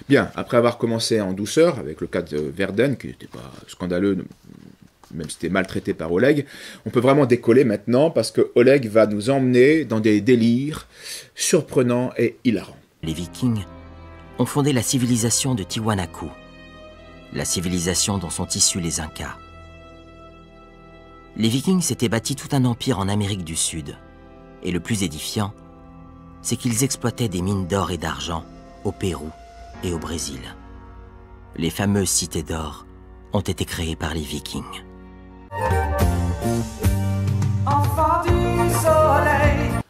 Bien, après avoir commencé en douceur, avec le cas de Verden, qui n'était pas scandaleux, même si c'était maltraité par Oleg, on peut vraiment décoller maintenant, parce que Oleg va nous emmener dans des délires surprenants et hilarants. Les Vikings ont fondé la civilisation de Tiwanaku, la civilisation dont sont issus les Incas. Les Vikings s'étaient bâtis tout un empire en Amérique du Sud, et le plus édifiant, c'est qu'ils exploitaient des mines d'or et d'argent au Pérou et au Brésil. Les fameuses cités d'or ont été créées par les Vikings.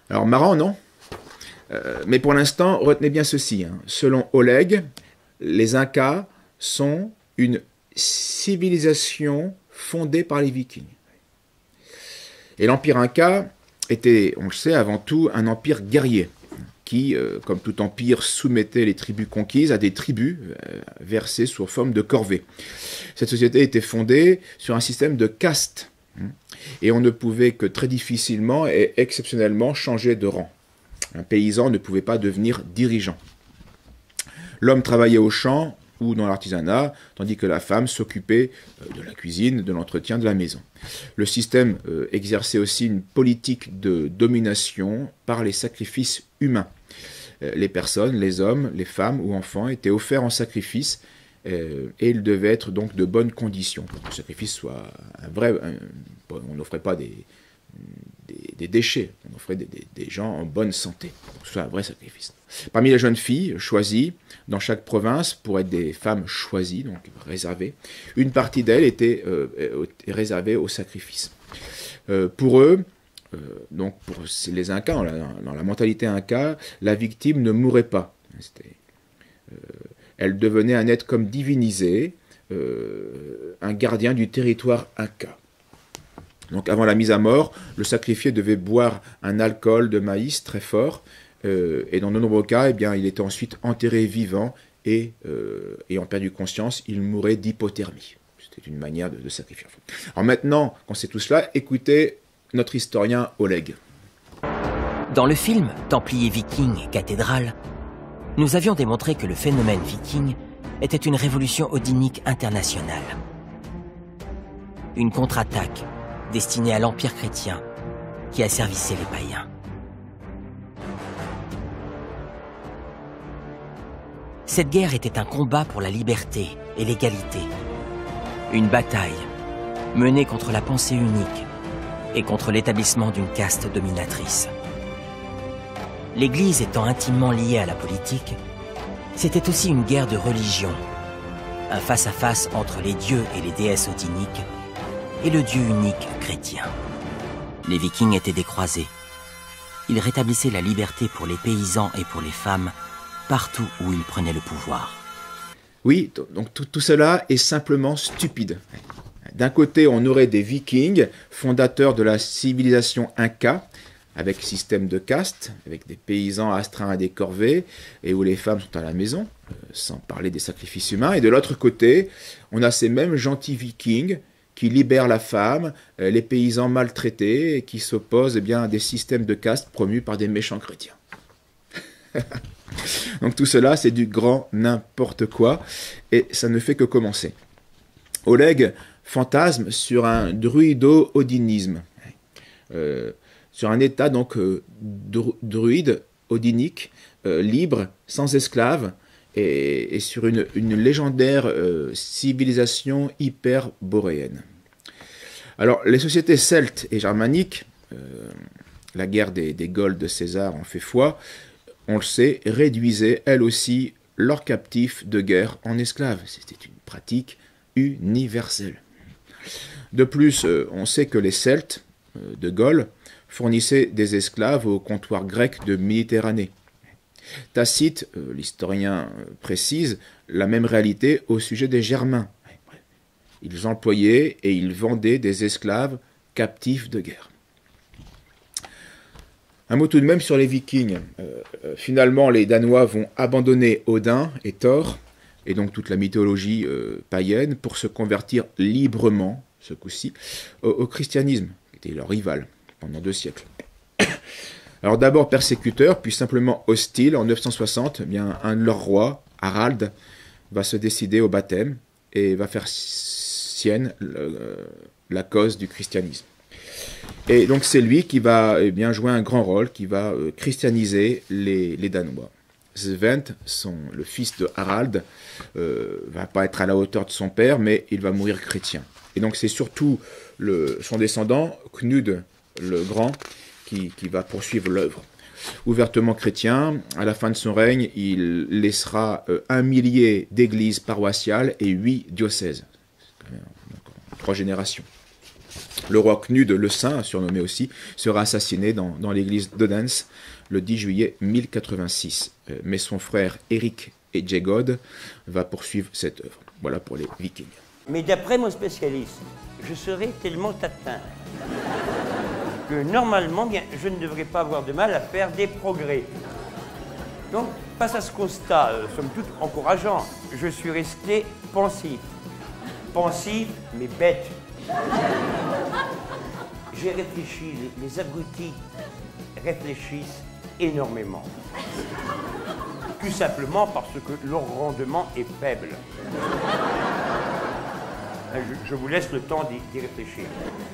Alors marrant, non? Mais pour l'instant, retenez bien ceci. Selon Oleg, les Incas sont une civilisation fondée par les Vikings. Et l'empire Inca était, on le sait, avant tout un empire guerrier, qui, comme tout empire, soumettait les tribus conquises à des tribus versées sous forme de corvées. Cette société était fondée sur un système de castes, et on ne pouvait que très difficilement et exceptionnellement changer de rang. Un paysan ne pouvait pas devenir dirigeant. L'homme travaillait au champ ou dans l'artisanat, tandis que la femme s'occupait de la cuisine, de l'entretien de la maison. Le système exerçait aussi une politique de domination par les sacrifices humains. Les personnes, les hommes, les femmes ou enfants étaient offerts en sacrifice et ils devaient être donc de bonnes conditions pour que le sacrifice soit un vrai... on n'offrait pas des déchets, on offrait des gens en bonne santé, pour que ce soit un vrai sacrifice. Parmi les jeunes filles choisies dans chaque province, pour être des femmes choisies, donc réservées, une partie d'elles était réservée au sacrifice. Pour eux, donc pour les Incas, dans la mentalité Inca, la victime ne mourait pas. Elle devenait un être comme divinisé, un gardien du territoire Inca. Donc avant la mise à mort, le sacrifié devait boire un alcool de maïs très fort, et dans de nombreux cas, eh bien, il était ensuite enterré vivant, et ayant perdu conscience, il mourait d'hypothermie. C'était une manière de sacrifier. Alors maintenant qu'on sait tout cela, écoutez notre historien Oleg. Dans le film Templiers Vikings Cathédrale, nous avions démontré que le phénomène viking était une révolution odinique internationale. Une contre-attaque destinée à l'Empire chrétien qui asservissait les païens. Cette guerre était un combat pour la liberté et l'égalité. Une bataille menée contre la pensée unique et contre l'établissement d'une caste dominatrice. L'Église étant intimement liée à la politique, c'était aussi une guerre de religion, un face-à-face entre les dieux et les déesses odiniques et le Dieu unique chrétien. Les Vikings étaient des croisés. Ils rétablissaient la liberté pour les paysans et pour les femmes partout où ils prenaient le pouvoir. Oui, donc tout cela est simplement stupide. D'un côté, on aurait des Vikings, fondateurs de la civilisation Inca, avec système de caste, avec des paysans astreints à des corvées, et où les femmes sont à la maison, sans parler des sacrifices humains. Et de l'autre côté, on a ces mêmes gentils Vikings qui libèrent la femme, les paysans maltraités, et qui s'opposent à des systèmes de caste promus par des méchants chrétiens. Donc tout cela, c'est du grand n'importe quoi, et ça ne fait que commencer. Oleg fantasme sur un druido-odinisme, sur un état donc druide, odinique, libre, sans esclaves, et sur une légendaire civilisation hyperboréenne. Alors, les sociétés celtes et germaniques, la guerre des Gaules de César en fait foi, on le sait, réduisaient elles aussi leurs captifs de guerre en esclaves. C'était une pratique universelle. De plus, on sait que les Celtes de Gaule fournissaient des esclaves au comptoir grec de Méditerranée. Tacite, l'historien, précise la même réalité au sujet des Germains. Ils employaient et ils vendaient des esclaves captifs de guerre. Un mot tout de même sur les Vikings. Finalement, les Danois vont abandonner Odin et Thor, et donc toute la mythologie païenne, pour se convertir librement, ce coup-ci, au christianisme, qui était leur rival pendant 2 siècles. Alors d'abord persécuteur, puis simplement hostile, en 960, un de leurs rois, Harald va se décider au baptême et va faire sienne la cause du christianisme. Et donc c'est lui qui va jouer un grand rôle, qui va christianiser les Danois. Svend, le fils de Harald, va pas être à la hauteur de son père, mais il va mourir chrétien. Et donc c'est surtout son descendant, Knud le Grand, qui va poursuivre l'œuvre. Ouvertement chrétien, à la fin de son règne, il laissera 1 millier d'églises paroissiales et 8 diocèses. 3 générations. Le roi Knud le Saint, surnommé aussi, sera assassiné dans l'église d'Odense le 10 juillet 1086. Mais son frère Eric Ejegod va poursuivre cette œuvre. Voilà pour les Vikings. Mais d'après mon spécialiste, je serai tellement atteint que normalement, je ne devrais pas avoir de mal à faire des progrès. Donc, face à ce constat, somme toute encourageant, je suis resté pensif. Pensif, mais bête. J'ai réfléchi, les abrutis réfléchissent énormément. Tout simplement parce que leur rendement est faible. Je vous laisse le temps d'y réfléchir.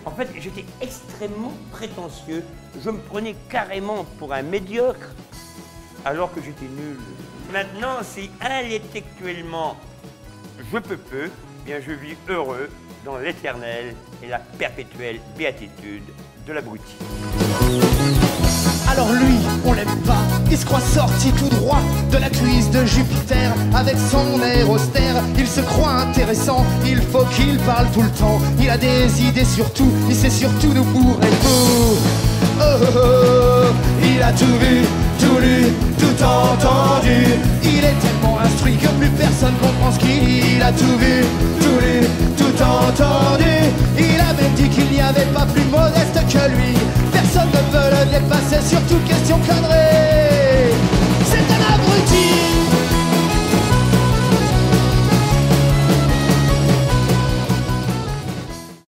En fait, j'étais extrêmement prétentieux. Je me prenais carrément pour un médiocre, alors que j'étais nul. Maintenant, si intellectuellement je peux peu, bien je vis heureux dans l'éternelle et la perpétuelle béatitude de l'abruti. Alors lui, on l'aime pas, il se croit sorti tout droit de la cuisse de Jupiter. Avec son air austère, il se croit intéressant, il faut qu'il parle tout le temps. Il a des idées sur tout, il sait surtout nous bourrer fou. Oh, oh, oh, il a tout vu, tout lu, tout entendu. Il est tellement instruit que plus personne comprend ce qu'il a tout vu, tout lu, tout entendu. Il a même dit qu'il n'y avait pas plus modeste que lui. Personne ne veut le dépasser sur toute question connerie.